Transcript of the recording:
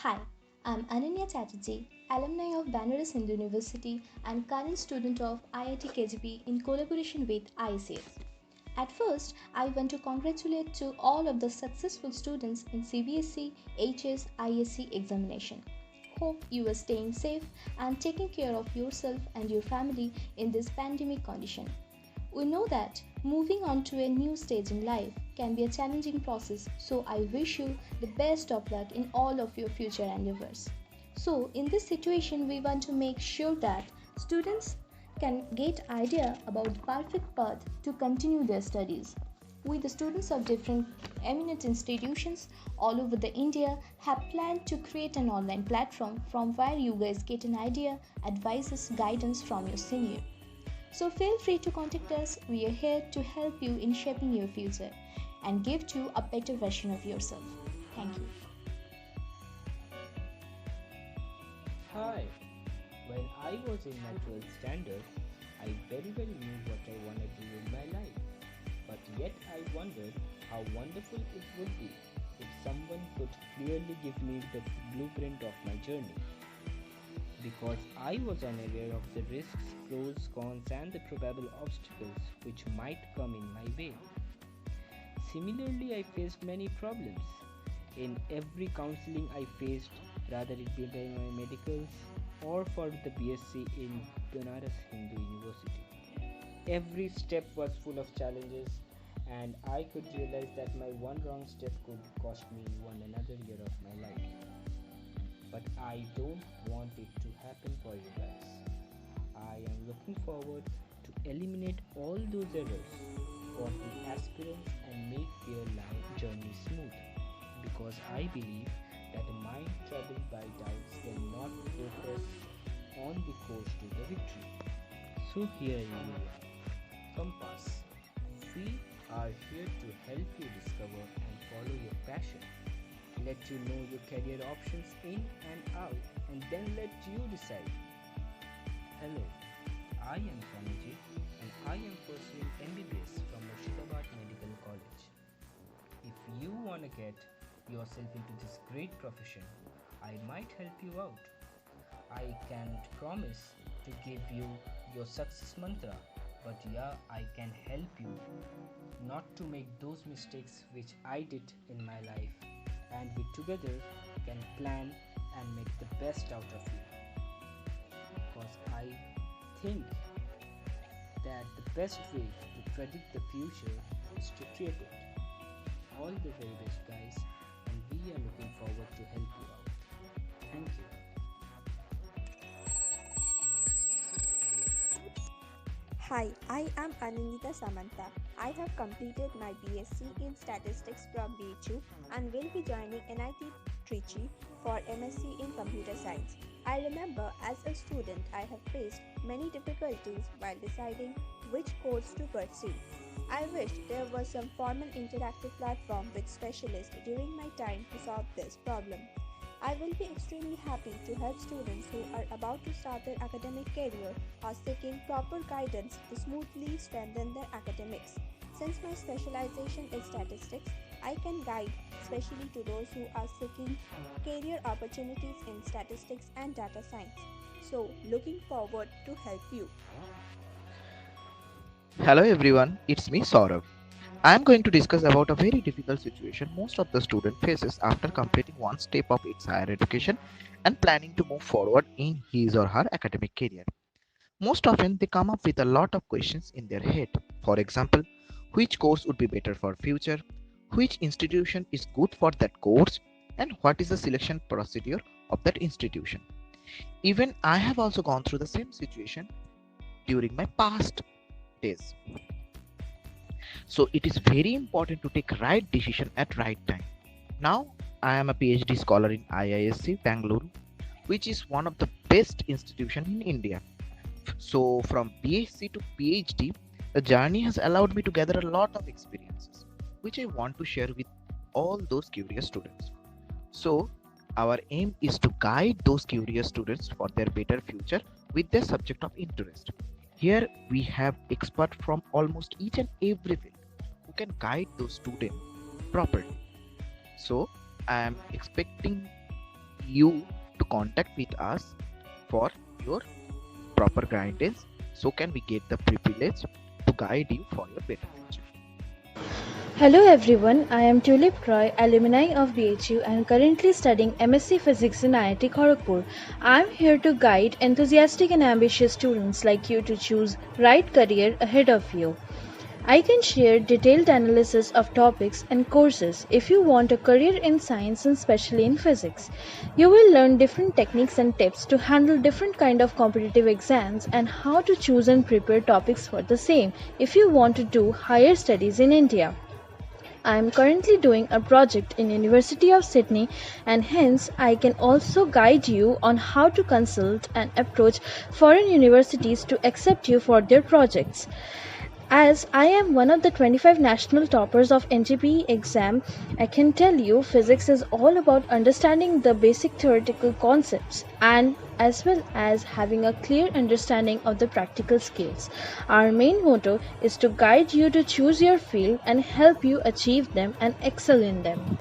Hi, I'm Ananya Chatterjee, alumni of Banaras Hindu University and current student of IIT KGP in collaboration with ICS. At first, I want to congratulate to all of the successful students in CBSE, HS, ISC examination. Hope you are staying safe and taking care of yourself and your family in this pandemic condition. We know that moving on to a new stage in life can be a challenging process, so I wish you the best of luck in all of your future endeavors. So, in this situation, we want to make sure that students can get idea about the perfect path to continue their studies. We, the students of different eminent institutions all over the India, have planned to create an online platform from where you guys get an idea, advices, guidance from your senior. So feel free to contact us. We are here to help you in shaping your future and give you a better version of yourself. Thank you. Hi. When I was in my 12th standard, I very well knew what I wanted to do in my life. But yet I wondered how wonderful it would be if someone could clearly give me the blueprint of my journey. Because I was unaware of the risks, pros, cons, and the probable obstacles which might come in my way. Similarly, I faced many problems. In every counseling I faced, rather it be by my medicals or for the BSc in Banaras Hindu University. Every step was full of challenges, and I could realize that my one wrong step could cost me one another year of my life. But I don't want it to happen for you guys. I am looking forward to eliminate all those errors for the aspirants and make their life journey smooth, because I believe that a mind troubled by doubts cannot progress on the course to the victory. So here you are, Compass. We are here to help you discover and follow your passion, let you know your career options in and out, and then let you decide. Hello, I am Swaniji, and I am pursuing MBBS from Murshidabad Medical College. If you want to get yourself into this great profession, I might help you out. I can't promise to give you your success mantra, but yeah, I can help you not to make those mistakes which I did in my life, and we together can plan and make the best out of you. Because I think that the best way to predict the future is to create it. All the very best, guys, and we are looking forward to help you out. Thank you. Hi, I am Anindita Samantha. I have completed my BSc in Statistics from BHU and will be joining NIT Trichy for MSc in Computer Science. I remember as a student I have faced many difficulties while deciding which course to pursue. I wish there was some formal interactive platform with specialists during my time to solve this problem. I will be extremely happy to help students who are about to start their academic career or seeking proper guidance to smoothly strengthen their academics. Since my specialization is statistics, I can guide especially to those who are seeking career opportunities in statistics and data science. So, looking forward to help you. Hello everyone, it's me Saurabh. I am going to discuss about a very difficult situation most of the student faces after completing one step of its higher education and planning to move forward in his or her academic career. Most often they come up with a lot of questions in their head. For example, which course would be better for future, which institution is good for that course, and what is the selection procedure of that institution. Even I have also gone through the same situation during my past days. So it is very important to take right decision at right time. Now I am a PhD scholar in IISc Bangalore, which is one of the best institution in India. So from BSc to PhD, the journey has allowed me to gather a lot of experiences, which I want to share with all those curious students. So our aim is to guide those curious students for their better future with their subject of interest. Here we have experts from almost each and every field who can guide those students properly. So I am expecting you to contact with us for your proper guidance, so can we get the privilege to guide you for your better future. Hello everyone, I am Tulip Roy, alumni of BHU and currently studying MSc Physics in IIT Kharagpur. I am here to guide enthusiastic and ambitious students like you to choose right career ahead of you. I can share detailed analysis of topics and courses if you want a career in science and especially in physics. You will learn different techniques and tips to handle different kind of competitive exams and how to choose and prepare topics for the same if you want to do higher studies in India. I am currently doing a project in University of Sydney and hence I can also guide you on how to consult and approach foreign universities to accept you for their projects. As I am one of the 25 national toppers of NGPE exam, I can tell you physics is all about understanding the basic theoretical concepts and as well as having a clear understanding of the practical skills. Our main motto is to guide you to choose your field and help you achieve them and excel in them.